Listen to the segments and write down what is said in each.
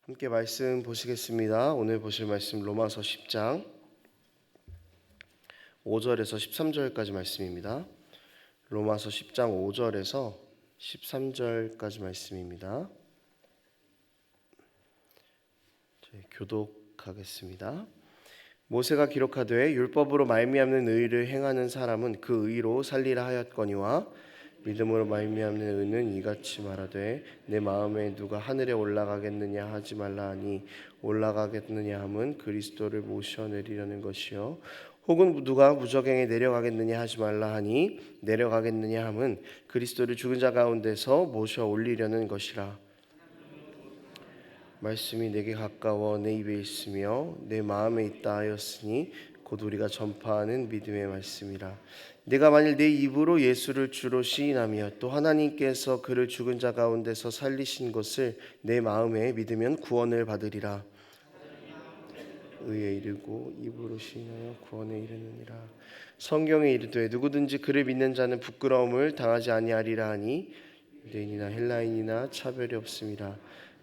함께 말씀 보시겠습니다. 오늘 보실 말씀 로마서 10장 5절에서 13절까지 말씀입니다. 로마서 10장 5절에서 13절까지 말씀입니다. 교독하겠습니다. 모세가 기록하되 율법으로 말미암는 의를 행하는 사람은 그 의로 살리라 하였거니와 믿음으로 말미암는 의는 이같이 말하되 내 마음에 누가 하늘에 올라가겠느냐 하지 말라 하니 올라가겠느냐 함은 그리스도를 모셔내리려는 것이요 혹은 누가 무저갱에 내려가겠느냐 하지 말라 하니 내려가겠느냐 함은 그리스도를 죽은 자 가운데서 모셔 올리려는 것이라. 말씀이 내게 가까워 내 입에 있으며 내 마음에 있다 하였으니 곧 우리가 전파하는 믿음의 말씀이라. 내가 만일 내 입으로 예수를 주로 시인하며 또 하나님께서 그를 죽은 자 가운데서 살리신 것을 내 마음에 믿으면 구원을 받으리라. 의에 이르고 입으로 시인하여 구원에 이르느니라. 성경에 이르되 누구든지 그를 믿는 자는 부끄러움을 당하지 아니하리라 하니 유대인이나 헬라인이나 차별이 없음이라.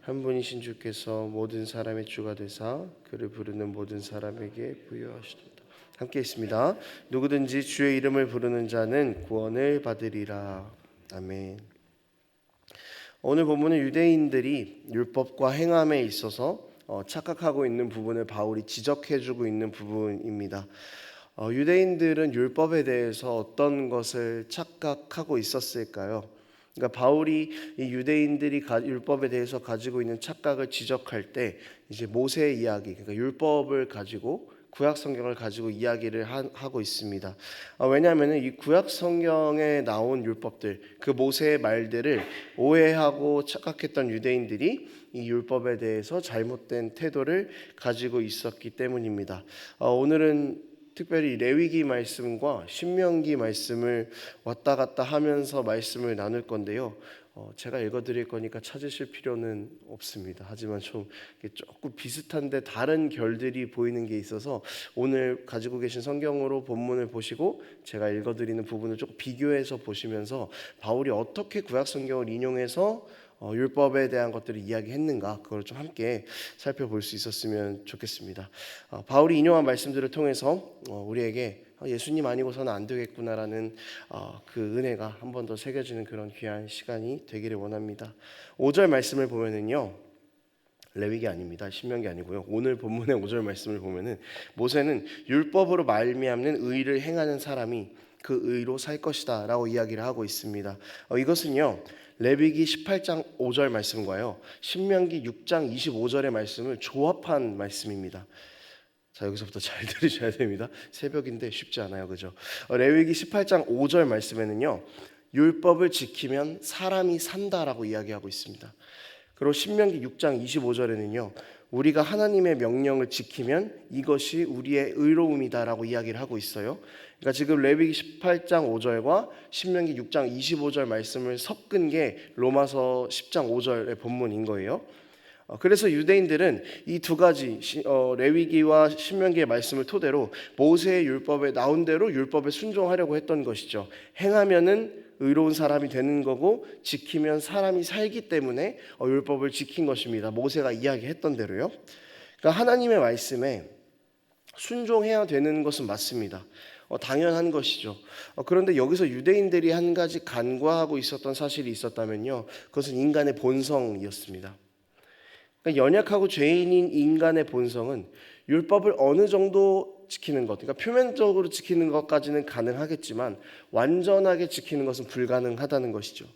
한 분이신 주께서 모든 사람의 주가 되사 그를 부르는 모든 사람에게 부여하시도다. 함께 있습니다. 누구든지 주의 이름을 부르는 자는 구원을 받으리라. 아멘. 오늘 본문은 유대인들이 율법과 행함에 있어서 착각하고 있는 부분을 바울이 지적해주고 있는 부분입니다. 유대인들은 율법에 대해서 어떤 것을 착각하고 있었을까요? 그러니까 바울이 이 유대인들이 율법에 대해서 가지고 있는 착각을 지적할 때 이제 모세의 이야기, 그러니까 율법을 가지고 구약 성경을 가지고 이야기를 하고 있습니다. 왜냐하면 이 구약 성경에 나온 율법들, 그 모세의 말들을 오해하고 착각했던 유대인들이 이 율법에 대해서 잘못된 태도를 가지고 있었기 때문입니다. 오늘은 특별히 레위기 말씀과 신명기 말씀을 왔다 갔다 하면서 말씀을 나눌 건데요. 제가 읽어드릴 거니까 찾으실 필요는 없습니다. 하지만 조금 비슷한데 다른 결들이 보이는 게 있어서 오늘 가지고 계신 성경으로 본문을 보시고 제가 읽어드리는 부분을 조금 비교해서 보시면서 바울이 어떻게 구약 성경을 인용해서 율법에 대한 것들을 이야기했는가, 그걸 좀 함께 살펴볼 수 있었으면 좋겠습니다. 바울이 인용한 말씀들을 통해서 우리에게 예수님 아니고서는 안 되겠구나라는 그 은혜가 한 번 더 새겨지는 그런 귀한 시간이 되기를 원합니다. 5절 말씀을 보면은요, 레위기 아닙니다. 신명기 아니고요. 오늘 본문의 5절 말씀을 보면은 모세는 율법으로 말미암는 의를 행하는 사람이 그 의로 살 것이다 라고 이야기를 하고 있습니다. 이것은요, 레위기 18장 5절 말씀과요 신명기 6장 25절의 말씀을 조합한 말씀입니다. 자, 여기서부터 잘 들으셔야 됩니다. 새벽인데 쉽지 않아요, 그죠? 레위기 18장 5절 말씀에는요, 율법을 지키면 사람이 산다라고 이야기하고 있습니다. 그리고 신명기 6장 25절에는요, 우리가 하나님의 명령을 지키면 이것이 우리의 의로움이다라고 이야기를 하고 있어요. 그러니까 지금 레위기 18장 5절과 신명기 6장 25절 말씀을 섞은 게 로마서 10장 5절의 본문인 거예요. 그래서 유대인들은 이 두 가지 레위기와 신명기의 말씀을 토대로 모세의 율법에 나온 대로 율법에 순종하려고 했던 것이죠. 행하면은 의로운 사람이 되는 거고 지키면 사람이 살기 때문에 율법을 지킨 것입니다. 모세가 이야기했던 대로요. 그러니까 하나님의 말씀에 순종해야 되는 것은 맞습니다. 당연한 것이죠. 그런데 여기서 유대인들이 한 가지 간과하고 있었던 사실이 있었다면요, 그것은 인간의 본성이었습니다. 그러니까 연약하고 죄인인 인간의 본성은 율법을 어느 정도 지키는 것, 그러니까 표면적으로 지키는 것까지는 가능하겠지만 완전하게 지키는 것은 불가능하다는 것이죠.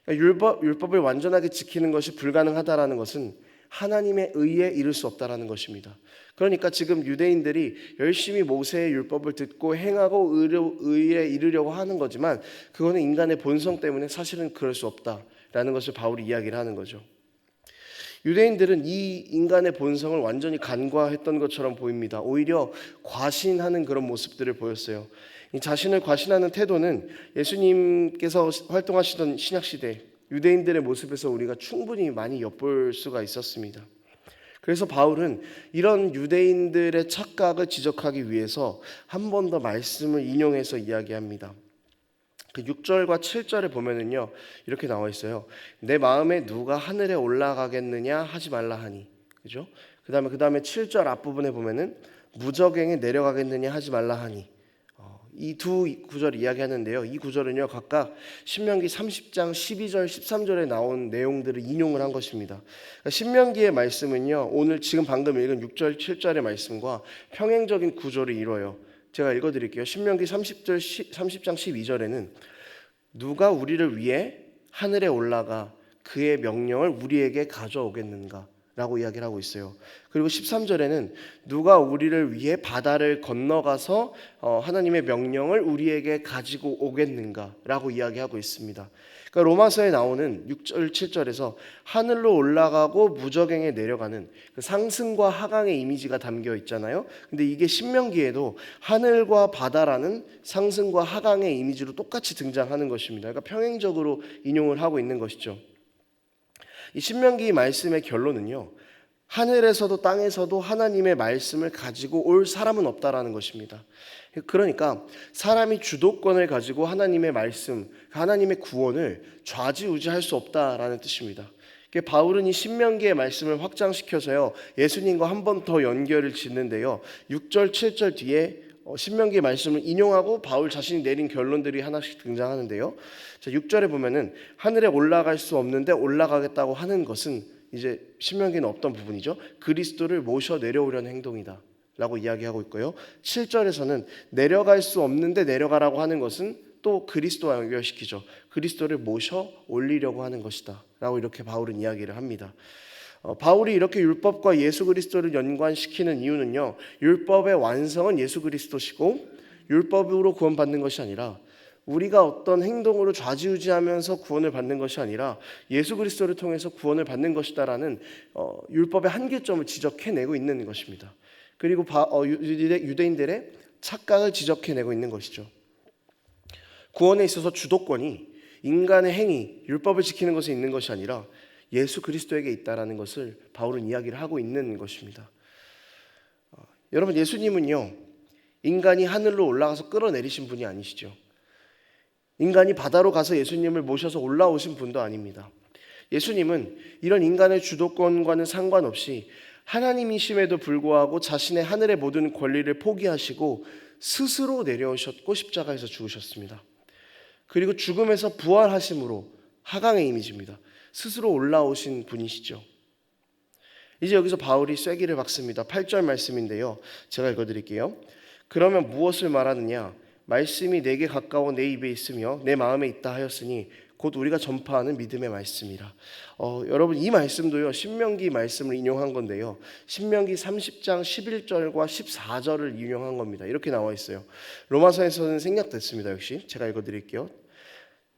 그러니까 율법을 완전하게 지키는 것이 불가능하다라는 것은 하나님의 의에 이를 수 없다라는 것입니다. 그러니까 지금 유대인들이 열심히 모세의 율법을 듣고 행하고 의에 이르려고 하는 거지만 그거는 인간의 본성 때문에 사실은 그럴 수 없다라는 것을 바울이 이야기를 하는 거죠. 유대인들은 이 인간의 본성을 완전히 간과했던 것처럼 보입니다. 오히려 과신하는 그런 모습들을 보였어요. 이 자신을 과신하는 태도는 예수님께서 활동하시던 신약시대 유대인들의 모습에서 우리가 충분히 많이 엿볼 수가 있었습니다. 그래서 바울은 이런 유대인들의 착각을 지적하기 위해서 한 번 더 말씀을 인용해서 이야기합니다. 그 6절과 7절에 보면은요, 이렇게 나와 있어요. 내 마음에 누가 하늘에 올라가겠느냐 하지 말라 하니, 그죠? 그다음에 7절 앞부분에 보면은 무적행에 내려가겠느냐 하지 말라 하니, 이 두 구절 이야기하는데요. 이 구절은요 각각 신명기 30장 12절 13절에 나온 내용들을 인용을 한 것입니다. 그러니까 신명기의 말씀은요 오늘 지금 방금 읽은 6절 7절의 말씀과 평행적인 구조를 이뤄요. 제가 읽어드릴게요. 신명기 30장 12절에는 누가 우리를 위해 하늘에 올라가 그의 명령을 우리에게 가져오겠는가 라고 이야기를 하고 있어요. 그리고 13절에는 누가 우리를 위해 바다를 건너가서 하나님의 명령을 우리에게 가지고 오겠는가 라고 이야기하고 있습니다. 그러니까 로마서에 나오는 6절 7절에서 하늘로 올라가고 무저갱에 내려가는 그 상승과 하강의 이미지가 담겨 있잖아요. 근데 이게 신명기에도 하늘과 바다라는 상승과 하강의 이미지로 똑같이 등장하는 것입니다. 그러니까 평행적으로 인용을 하고 있는 것이죠. 이 신명기 말씀의 결론은요, 하늘에서도 땅에서도 하나님의 말씀을 가지고 올 사람은 없다라는 것입니다. 그러니까 사람이 주도권을 가지고 하나님의 말씀, 하나님의 구원을 좌지우지할 수 없다라는 뜻입니다. 바울은 이 신명기의 말씀을 확장시켜서요 예수님과 한 번 더 연결을 짓는데요, 6절 7절 뒤에 신명기의 말씀을 인용하고 바울 자신이 내린 결론들이 하나씩 등장하는데요. 자, 6절에 보면은 하늘에 올라갈 수 없는데 올라가겠다고 하는 것은 이제 신명기는 어떤 부분이죠? 그리스도를 모셔 내려오려는 행동이다 라고 이야기하고 있고요. 7절에서는 내려갈 수 없는데 내려가라고 하는 것은 또 그리스도와 연결시키죠. 그리스도를 모셔 올리려고 하는 것이다 라고 이렇게 바울은 이야기를 합니다. 바울이 이렇게 율법과 예수 그리스도를 연관시키는 이유는요, 율법의 완성은 예수 그리스도시고 율법으로 구원받는 것이 아니라 우리가 어떤 행동으로 좌지우지하면서 구원을 받는 것이 아니라 예수 그리스도를 통해서 구원을 받는 것이다라는 율법의 한계점을 지적해내고 있는 것입니다. 그리고 유대인들의 착각을 지적해내고 있는 것이죠. 구원에 있어서 주도권이 인간의 행위, 율법을 지키는 것에 있는 것이 아니라 예수 그리스도에게 있다라는 것을 바울은 이야기를 하고 있는 것입니다. 여러분, 예수님은요 인간이 하늘로 올라가서 끌어내리신 분이 아니시죠. 인간이 바다로 가서 예수님을 모셔서 올라오신 분도 아닙니다. 예수님은 이런 인간의 주도권과는 상관없이 하나님이심에도 불구하고 자신의 하늘의 모든 권리를 포기하시고 스스로 내려오셨고 십자가에서 죽으셨습니다. 그리고 죽음에서 부활하심으로 하강의 이미지입니다. 스스로 올라오신 분이시죠. 이제 여기서 바울이 쐐기를 박습니다. 8절 말씀인데요, 제가 읽어드릴게요. 그러면 무엇을 말하느냐? 말씀이 내게 가까워 내 입에 있으며 내 마음에 있다 하였으니 곧 우리가 전파하는 믿음의 말씀이라. 여러분, 이 말씀도요 신명기 말씀을 인용한 건데요, 신명기 30장 11절과 14절을 인용한 겁니다. 이렇게 나와 있어요. 로마서에서는 생략됐습니다. 역시 제가 읽어드릴게요.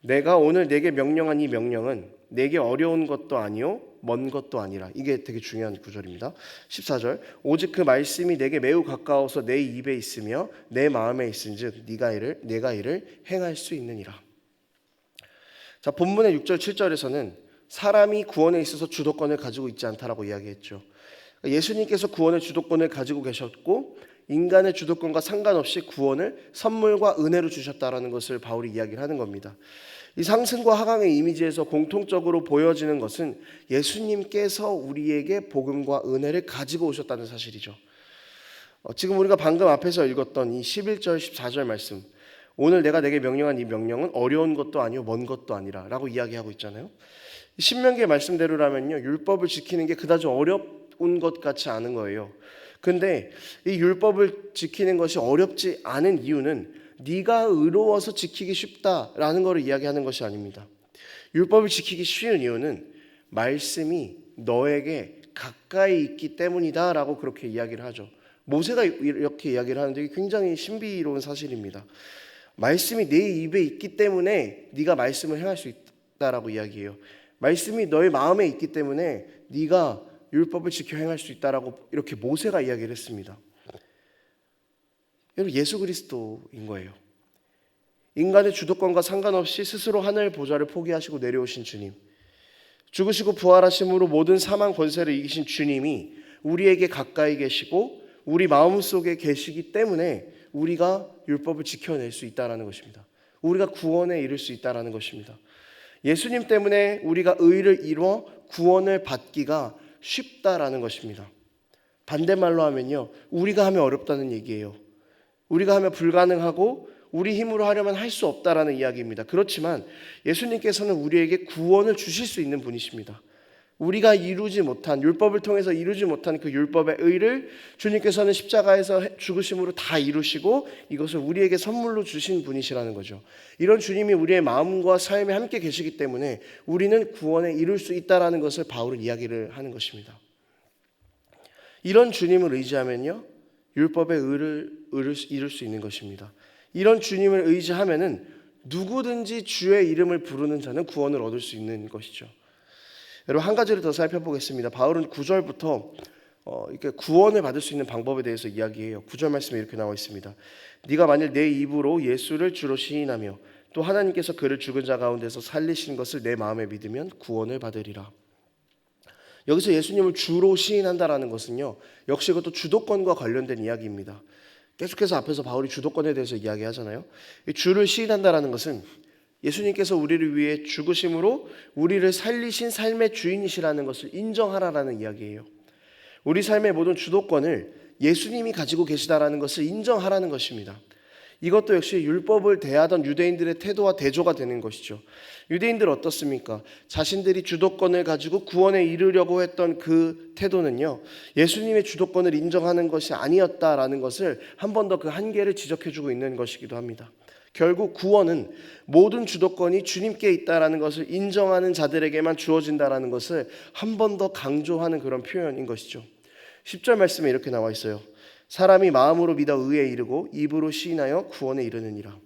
내가 오늘 내게 명령한 이 명령은 내게 어려운 것도 아니요 먼 것도 아니라. 이게 되게 중요한 구절입니다. 14절. 오직 그 말씀이 내게 매우 가까워서 내 입에 있으며 내 마음에 있은즉 내가 이를 행할 수 있느니라. 자, 본문의 6절 7절에서는 사람이 구원에 있어서 주도권을 가지고 있지 않다라고 이야기했죠. 예수님께서 구원의 주도권을 가지고 계셨고 인간의 주도권과 상관없이 구원을 선물과 은혜로 주셨다라는 것을 바울이 이야기를 하는 겁니다. 이 상승과 하강의 이미지에서 공통적으로 보여지는 것은 예수님께서 우리에게 복음과 은혜를 가지고 오셨다는 사실이죠. 지금 우리가 방금 앞에서 읽었던 이 11절 14절 말씀, 오늘 내가 내게 명령한 이 명령은 어려운 것도 아니요 먼 것도 아니라 라고 이야기하고 있잖아요. 신명기의 말씀대로라면요 율법을 지키는 게 그다지 어려운 것 같지 않은 거예요. 근데 이 율법을 지키는 것이 어렵지 않은 이유는 네가 의로워서 지키기 쉽다라는 것을 이야기하는 것이 아닙니다. 율법을 지키기 쉬운 이유는 말씀이 너에게 가까이 있기 때문이다라고 그렇게 이야기를 하죠. 모세가 이렇게 이야기를 하는데 이게 굉장히 신비로운 사실입니다. 말씀이 내 입에 있기 때문에 네가 말씀을 행할 수 있다라고 이야기해요. 말씀이 너의 마음에 있기 때문에 네가 율법을 지켜 행할 수 있다라고 이렇게 모세가 이야기를 했습니다. 여러분, 예수 그리스도인 거예요. 인간의 주도권과 상관없이 스스로 하늘 보좌를 포기하시고 내려오신 주님, 죽으시고 부활하심으로 모든 사망 권세를 이기신 주님이 우리에게 가까이 계시고 우리 마음속에 계시기 때문에 우리가 율법을 지켜낼 수 있다는 것입니다. 우리가 구원에 이를 수 있다는 것입니다. 예수님 때문에 우리가 의를 이루어 구원을 받기가 쉽다라는 것입니다. 반대말로 하면요, 우리가 하면 어렵다는 얘기예요. 우리가 하면 불가능하고 우리 힘으로 하려면 할 수 없다라는 이야기입니다. 그렇지만 예수님께서는 우리에게 구원을 주실 수 있는 분이십니다. 우리가 이루지 못한, 율법을 통해서 이루지 못한 그 율법의 의를 주님께서는 십자가에서 죽으심으로 다 이루시고 이것을 우리에게 선물로 주신 분이시라는 거죠. 이런 주님이 우리의 마음과 삶에 함께 계시기 때문에 우리는 구원에 이룰 수 있다라는 것을 바울은 이야기를 하는 것입니다. 이런 주님을 의지하면요, 율법의 의를 이룰 수 있는 것입니다. 이런 주님을 의지하면은 누구든지 주의 이름을 부르는 자는 구원을 얻을 수 있는 것이죠. 여러분, 한 가지를 더 살펴보겠습니다. 바울은 9절부터 이렇게 구원을 받을 수 있는 방법에 대해서 이야기해요. 9절 말씀에 이렇게 나와 있습니다. 네가 만일 내 입으로 예수를 주로 시인하며 또 하나님께서 그를 죽은 자 가운데서 살리신 것을 내 마음에 믿으면 구원을 받으리라. 여기서 예수님을 주로 시인한다라는 것은요, 역시 그것도 주도권과 관련된 이야기입니다. 계속해서 앞에서 바울이 주도권에 대해서 이야기하잖아요. 이 주를 시인한다라는 것은 예수님께서 우리를 위해 죽으심으로 우리를 살리신 삶의 주인이시라는 것을 인정하라라는 이야기예요. 우리 삶의 모든 주도권을 예수님이 가지고 계시다라는 것을 인정하라는 것입니다. 이것도 역시 율법을 대하던 유대인들의 태도와 대조가 되는 것이죠. 유대인들 어떻습니까? 자신들이 주도권을 가지고 구원에 이르려고 했던 그 태도는요, 예수님의 주도권을 인정하는 것이 아니었다라는 것을 한 번 더 그 한계를 지적해주고 있는 것이기도 합니다. 결국 구원은 모든 주도권이 주님께 있다라는 것을 인정하는 자들에게만 주어진다라는 것을 한 번 더 강조하는 그런 표현인 것이죠. 10절 말씀에 이렇게 나와 있어요. 사람이 마음으로 믿어 의에 이르고 입으로 시인하여 구원에 이르느니라.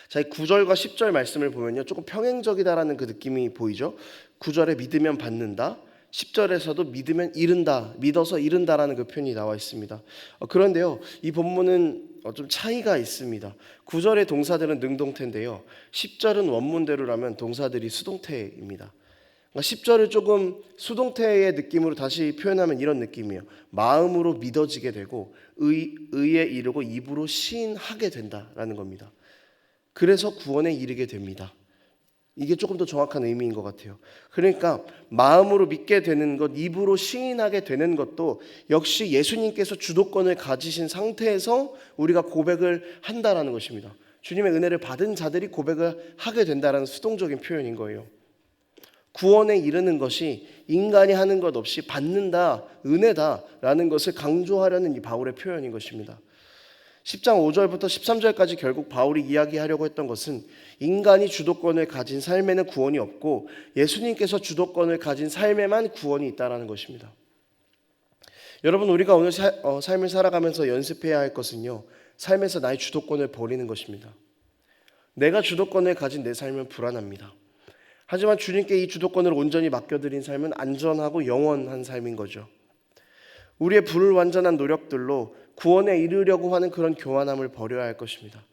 자, 이 9절과 10절 말씀을 보면요, 조금 평행적이다라는 그 느낌이 보이죠. 9절에 믿으면 받는다, 10절에서도 믿으면 이른다, 믿어서 이른다라는 그 표현이 나와 있습니다. 그런데요, 이 본문은 좀 차이가 있습니다. 9절의 동사들은 능동태인데요, 10절은 원문대로라면 동사들이 수동태입니다. 10절을 조금 수동태의 느낌으로 다시 표현하면 이런 느낌이에요. 마음으로 믿어지게 되고 의에 이르고 입으로 시인하게 된다라는 겁니다. 그래서 구원에 이르게 됩니다. 이게 조금 더 정확한 의미인 것 같아요. 그러니까 마음으로 믿게 되는 것, 입으로 시인하게 되는 것도 역시 예수님께서 주도권을 가지신 상태에서 우리가 고백을 한다라는 것입니다. 주님의 은혜를 받은 자들이 고백을 하게 된다라는 수동적인 표현인 거예요. 구원에 이르는 것이 인간이 하는 것 없이 받는다, 은혜다라는 것을 강조하려는 이 바울의 표현인 것입니다. 10장 5절부터 13절까지 결국 바울이 이야기하려고 했던 것은 인간이 주도권을 가진 삶에는 구원이 없고 예수님께서 주도권을 가진 삶에만 구원이 있다는 것입니다. 여러분, 우리가 오늘 삶을 살아가면서 연습해야 할 것은요, 삶에서 나의 주도권을 버리는 것입니다. 내가 주도권을 가진 내 삶은 불안합니다. 하지만 주님께 이 주도권을 온전히 맡겨드린 삶은 안전하고 영원한 삶인 거죠. 우리의 불완전한 노력들로 구원에 이르려고 하는 그런 교만함을 버려야 할 것입니다.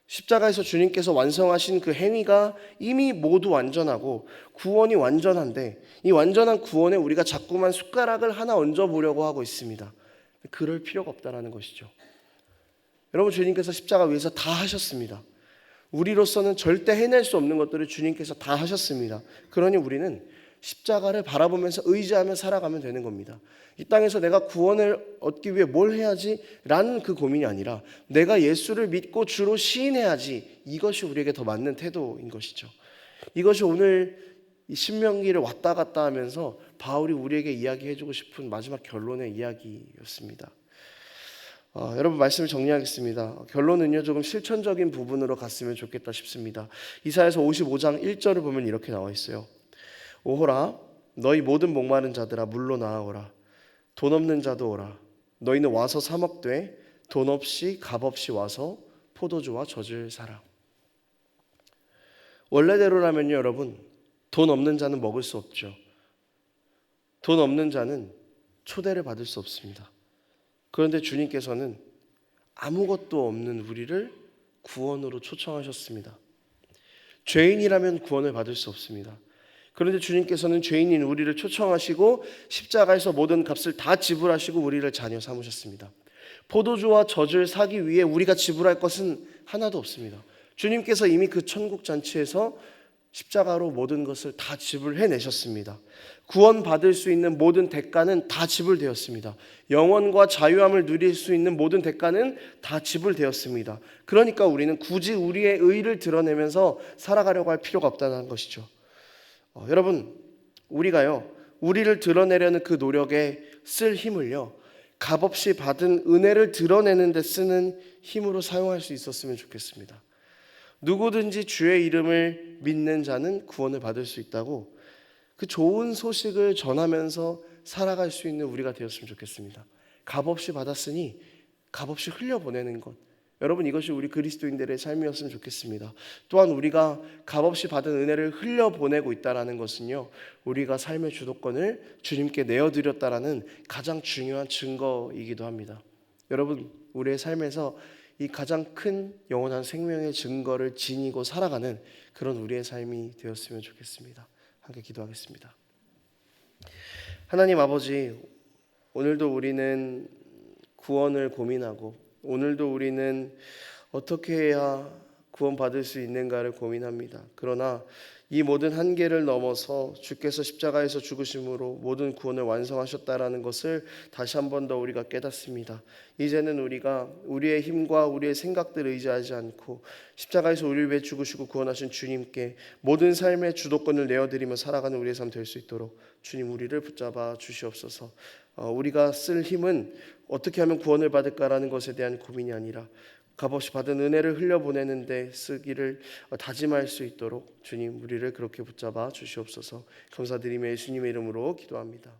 십자가에서 주님께서 완성하신 그 행위가 이미 모두 완전하고 구원이 완전한데 이 완전한 구원에 우리가 자꾸만 숟가락을 하나 얹어보려고 하고 있습니다. 그럴 필요가 없다는 것이죠. 여러분, 주님께서 십자가 위에서 다 하셨습니다. 우리로서는 절대 해낼 수 없는 것들을 주님께서 다 하셨습니다. 그러니 우리는 십자가를 바라보면서 의지하며 살아가면 되는 겁니다. 이 땅에서 내가 구원을 얻기 위해 뭘 해야지? 라는 그 고민이 아니라 내가 예수를 믿고 주로 시인해야지, 이것이 우리에게 더 맞는 태도인 것이죠. 이것이 오늘 이 신명기를 왔다 갔다 하면서 바울이 우리에게 이야기해주고 싶은 마지막 결론의 이야기였습니다. 여러분, 말씀을 정리하겠습니다. 결론은요, 조금 실천적인 부분으로 갔으면 좋겠다 싶습니다. 이사야서 55장 1절을 보면 이렇게 나와 있어요. 오호라, 너희 모든 목마른 자들아 물로 나아오라. 돈 없는 자도 오라. 너희는 와서 사 먹되 돈 없이 값 없이 와서 포도주와 젖을 사라. 원래대로라면요, 여러분, 돈 없는 자는 먹을 수 없죠. 돈 없는 자는 초대를 받을 수 없습니다. 그런데 주님께서는 아무것도 없는 우리를 구원으로 초청하셨습니다. 죄인이라면 구원을 받을 수 없습니다. 그런데 주님께서는 죄인인 우리를 초청하시고 십자가에서 모든 값을 다 지불하시고 우리를 자녀 삼으셨습니다. 포도주와 젖을 사기 위해 우리가 지불할 것은 하나도 없습니다. 주님께서 이미 그 천국 잔치에서 십자가로 모든 것을 다 지불해내셨습니다. 구원받을 수 있는 모든 대가는 다 지불되었습니다. 영원과 자유함을 누릴 수 있는 모든 대가는 다 지불되었습니다. 그러니까 우리는 굳이 우리의 의를 드러내면서 살아가려고 할 필요가 없다는 것이죠. 여러분, 우리가요, 우리를 드러내려는 그 노력에 쓸 힘을요, 값없이 받은 은혜를 드러내는 데 쓰는 힘으로 사용할 수 있었으면 좋겠습니다. 누구든지 주의 이름을 믿는 자는 구원을 받을 수 있다고, 그 좋은 소식을 전하면서 살아갈 수 있는 우리가 되었으면 좋겠습니다. 값없이 받았으니 값없이 흘려보내는 것, 여러분, 이것이 우리 그리스도인들의 삶이었으면 좋겠습니다. 또한 우리가 값없이 받은 은혜를 흘려보내고 있다는 것은요, 우리가 삶의 주도권을 주님께 내어드렸다라는 가장 중요한 증거이기도 합니다. 여러분, 우리의 삶에서 이 가장 큰 영원한 생명의 증거를 지니고 살아가는 그런 우리의 삶이 되었으면 좋겠습니다. 함께 기도하겠습니다. 하나님 아버지, 오늘도 우리는 구원을 고민하고, 오늘도 우리는 어떻게 해야 구원받을 수 있는가를 고민합니다. 그러나 이 모든 한계를 넘어서 주께서 십자가에서 죽으심으로 모든 구원을 완성하셨다라는 것을 다시 한 번 더 우리가 깨닫습니다. 이제는 우리가 우리의 힘과 우리의 생각들을 의지하지 않고 십자가에서 우리를 위해 죽으시고 구원하신 주님께 모든 삶의 주도권을 내어드리며 살아가는 우리의 삶 될 수 있도록 주님, 우리를 붙잡아 주시옵소서. 우리가 쓸 힘은 어떻게 하면 구원을 받을까라는 것에 대한 고민이 아니라 값없이 받은 은혜를 흘려보내는 데 쓰기를 다짐할 수 있도록 주님, 우리를 그렇게 붙잡아 주시옵소서. 감사드리며 예수님의 이름으로 기도합니다.